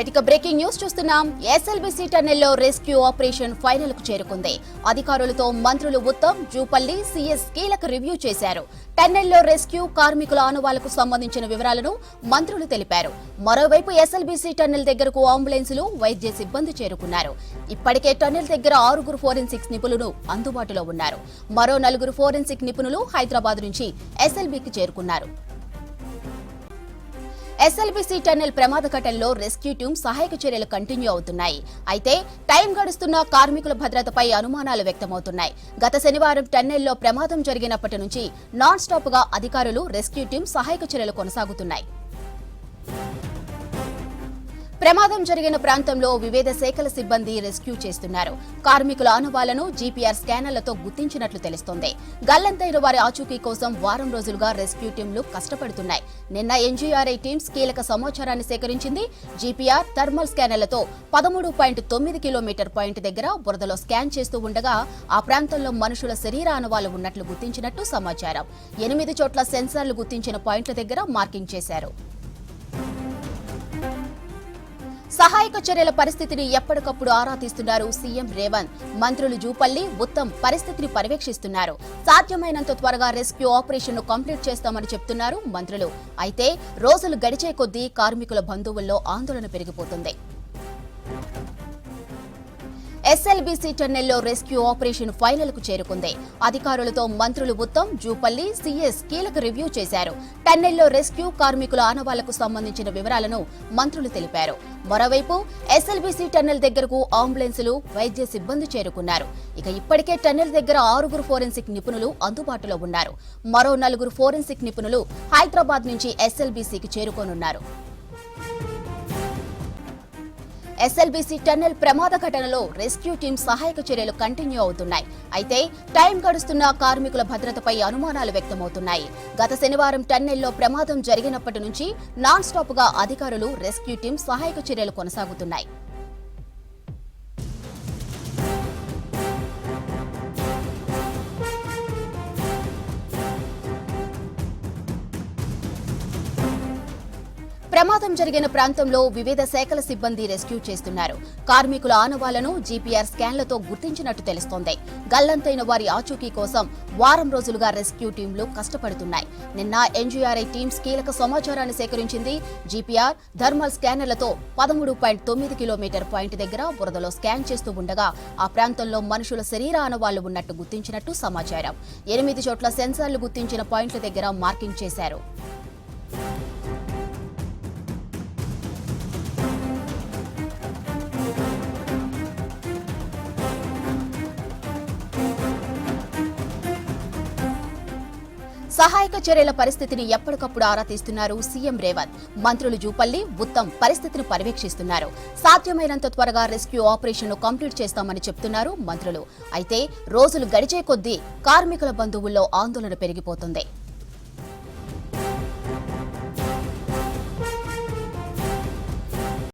ఇక breaking news చూస్తున్నాం. SLBC టన్నెల్లో rescue operation final కు చేరుకుంది. అధికారులతో మంత్రులు ఉత్తమ్, జూపల్లి, సిఎస్ కీలక రివ్యూ చేశారు. టన్నెల్లో రెస్క్యూ కార్మికుల ఆనవాళ్లకు సంబంధించిన వివరాలను మంత్రులు తెలిపారు. మరోవైపు ఎస్ఎల్బీసీ టన్నెల్ దగ్గరకు అంబులెన్సులు, వైద్య సిబ్బంది చేరుకున్నారు. ఇప్పటికే టన్నెల్ దగ్గర 6 ఫోరెన్సిక్స్ నిపుణులు అందుబాటులో ఉన్నారు. మరో 4 ఫోరెన్సిక్ నిపుణులు హైదరాబాద్ నుంచి ఎస్ఎల్బీకి చేరుకున్నారు. ఎస్ఎల్బీసీ టన్నెల్ ప్రమాద ఘటనలో రెస్క్యూ టీం సహాయక చర్యలు కంటిన్యూ అవుతున్నాయి. అయితే టైం గడుస్తున్న కార్మికుల భద్రతపై అనుమానాలు వ్యక్తమవుతున్నాయి. గత శనివారం టన్నెల్లో ప్రమాదం జరిగినప్పటి నుంచి నాన్ స్టాప్ గా అధికారులు, రెస్క్యూ టీం సహాయక చర్యలు కొనసాగుతున్నాయి. ప్రమాదం జరిగిన ప్రాంతంలో వివిధ శాఖల సిబ్బంది రెస్క్యూ చేస్తున్నారు. కార్మికుల ఆనవాళ్లను జీపీఆర్ స్కానర్లతో గుర్తించినట్లు తెలుస్తోంది. గల్లంతైన వారి ఆచూకీ కోసం వారం రోజులుగా రెస్క్యూ టీంలు కష్టపడుతున్నాయి. నిన్న ఎన్జీఆర్ఐ టీమ్స్ కీలక సమాచారాన్ని సేకరించింది. జీపీఆర్ థర్మల్ స్కానర్లతో 13.9 కిలోమీటర్ పాయింట్ దగ్గర బురదలో స్కాన్ చేస్తూ ఉండగా ఆ ప్రాంతంలో మనుషుల శరీర ఆనవాళ్లు ఉన్నట్లు గుర్తించినట్టు సమాచారం. 8 చోట్ల సెన్సార్లు గుర్తించిన పాయింట్ల దగ్గర మార్కింగ్ చేశారు. సహాయక చర్యల పరిస్థితిని ఎప్పటికప్పుడు ఆరా తీస్తున్నారు సీఎం రేవంత్. మంత్రులు జూపల్లి, ఉత్తమ్ పరిస్థితిని పర్యవేక్షిస్తున్నారు. సాధ్యమైనంత త్వరగా రెస్క్యూ ఆపరేషన్ ను కంప్లీట్ చేస్తామని చెప్తున్నారు మంత్రులు. అయితే రోజులు గడిచే కొద్దీ కార్మికుల బంధువుల్లో ఆందోళన పెరిగిపోతుంది. ఎస్ఎల్బీసీ టన్నెల్లో రెస్క్యూ ఆపరేషన్ ఫైనల్ కు చేరుకుంది. అధికారులతో మంత్రులు ఉత్తమ్, జూపల్లి, సిఎస్ కీలక రివ్యూ చేశారు. టన్నెల్లో రెస్క్యూ కార్మికుల ఆనవాళ్లకు సంబంధించిన వివరాలను మంత్రులు తెలిపారు. మరోవైపు ఎస్ఎల్బీసీ టన్నెల్ దగ్గరకు అంబులెన్సులు, వైద్య సిబ్బంది చేరుకున్నారు. ఇప్పటికే టన్నెల్ దగ్గర 6 ఫోరెన్సిక్ నిపుణులు అందుబాటులో ఉన్నారు. మరో 4 ఫోరెన్సిక్ నిపుణులు హైదరాబాద్ నుంచి ఎస్ఎల్బీసీకి చేరుకోనున్నారు. ఎస్ఎల్బీసీ టన్నెల్ ప్రమాద ఘటనలో రెస్క్యూ టీం సహాయక చర్యలు కంటిన్యూ అవుతున్నాయి. అయితే టైం గడుస్తున్న కార్మికుల భద్రతపై అనుమానాలు వ్యక్తమవుతున్నాయి. గత శనివారం టన్నెల్లో ప్రమాదం జరిగినప్పటి నుంచి నాన్ స్టాప్ గా అధికారులు, రెస్క్యూ టీం సహాయక చర్యలు కొనసాగుతున్నాయి. ప్రమాదం జరిగిన ప్రాంతంలో వివిధ శాఖల సిబ్బంది రెస్క్యూ చేస్తున్నారు. కార్మికుల ఆనవాళ్లను జీపీఆర్ స్కాన్లతో గుర్తించినట్టు తెలుస్తోంది. గల్లంతైన వారి ఆచూకీ కోసం వారం రోజులుగా రెస్క్యూ టీంలు కష్టపడుతున్నాయి. నిన్న ఎన్జీఆర్ఐ టీమ్స్ కీలక సమాచారాన్ని సేకరించింది. జీపీఆర్ థర్మల్ స్కానర్లతో 13.9 కిలోమీటర్ పాయింట్ దగ్గర బురదలో స్కాన్ చేస్తూ ఉండగా ఆ ప్రాంతంలో మనుషుల శరీర ఆనవాళ్లు ఉన్నట్టు గుర్తించినట్టు సమాచారం. 8 చోట్ల సెన్సార్లు గుర్తించిన పాయింట్ల దగ్గర మార్కింగ్ చేశారు. సహాయక చర్యల పరిస్థితిని ఎప్పటికప్పుడు ఆరా తీస్తున్నారు సీఎం రేవంత్. మంత్రులు జూపల్లి, ఉత్తమ్ పరిస్థితిని పర్యవేక్షిస్తున్నారు. సాధ్యమైనంత త్వరగా రెస్క్యూ ఆపరేషన్ ను కంప్లీట్ చేస్తామని చెప్తున్నారు మంత్రులు. అయితే రోజులు గడిచే కొద్దీ కార్మికుల బంధువుల్లో ఆందోళన పెరిగిపోతుంది.